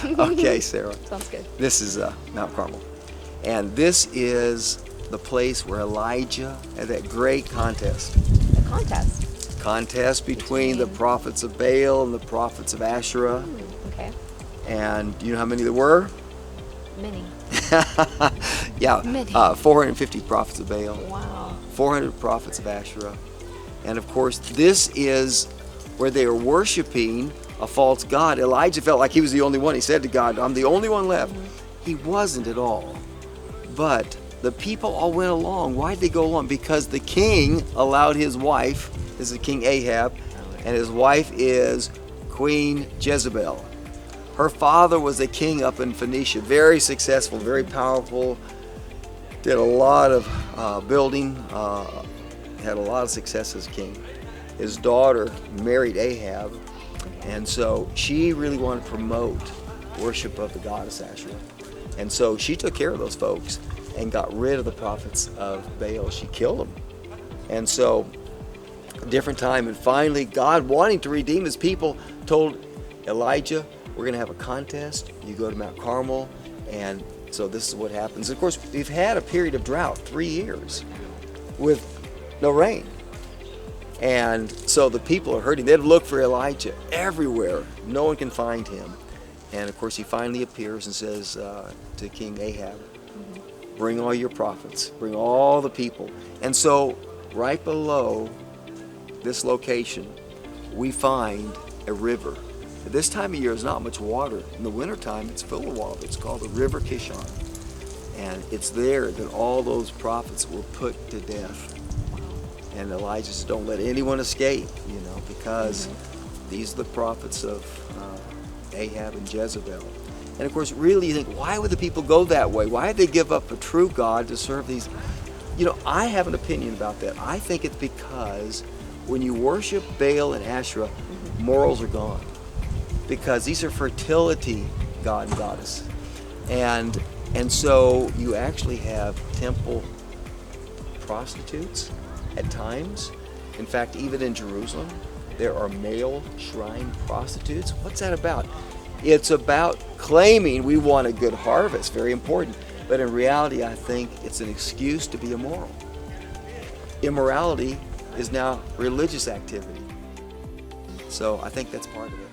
Okay, Sarah. Sounds good. This is Mount Carmel. And this is the place where Elijah had that great contest. A contest. Contest between the prophets of Baal and the prophets of Asherah. Okay. And do you know how many there were? Many. Yeah, Many. 450 prophets of Baal. Wow. 400 prophets of Asherah. And of course, this is where they are worshiping a false god. Elijah felt like he was the only one. He said to God, I'm the only one left. He wasn't at all. But the people all went along. Why did they go along? Because the king allowed his wife, this is King Ahab, and his wife is Queen Jezebel. Her father was a king up in Phoenicia, very successful, very powerful, did a lot of building, had a lot of success as king. His daughter married Ahab, and so she really wanted to promote worship of the goddess Asherah. And so she took care of those folks and got rid of the prophets of Baal. She killed them. And so, a different time, and finally God, wanting to redeem his people, told Elijah, we're going to have a contest. You go to Mount Carmel, and so this is what happens. Of course, we've had a period of drought, 3 years, with no rain. And so the people are hurting. They've looked for Elijah everywhere. No one can find him. And of course, he finally appears and says to King Ahab, bring all your prophets, bring all the people. And so right below this location, we find a river. At this time of year, there's not much water. In the wintertime, it's full of water. It's called the River Kishon. And it's there that all those prophets were put to death. And Elijah says, don't let anyone escape, because these are the prophets of Ahab and Jezebel. And of course, really you think, why would the people go that way? Why did they give up a true God to serve these? I have an opinion about that. I think it's because when you worship Baal and Asherah, morals are gone. Because these are fertility god and goddess. And so you actually have temple prostitutes at times. In fact, even in Jerusalem, there are male shrine prostitutes. What's that about? It's about claiming we want a good harvest, very important. But in reality, I think it's an excuse to be immoral. Immorality is now religious activity. So I think that's part of it.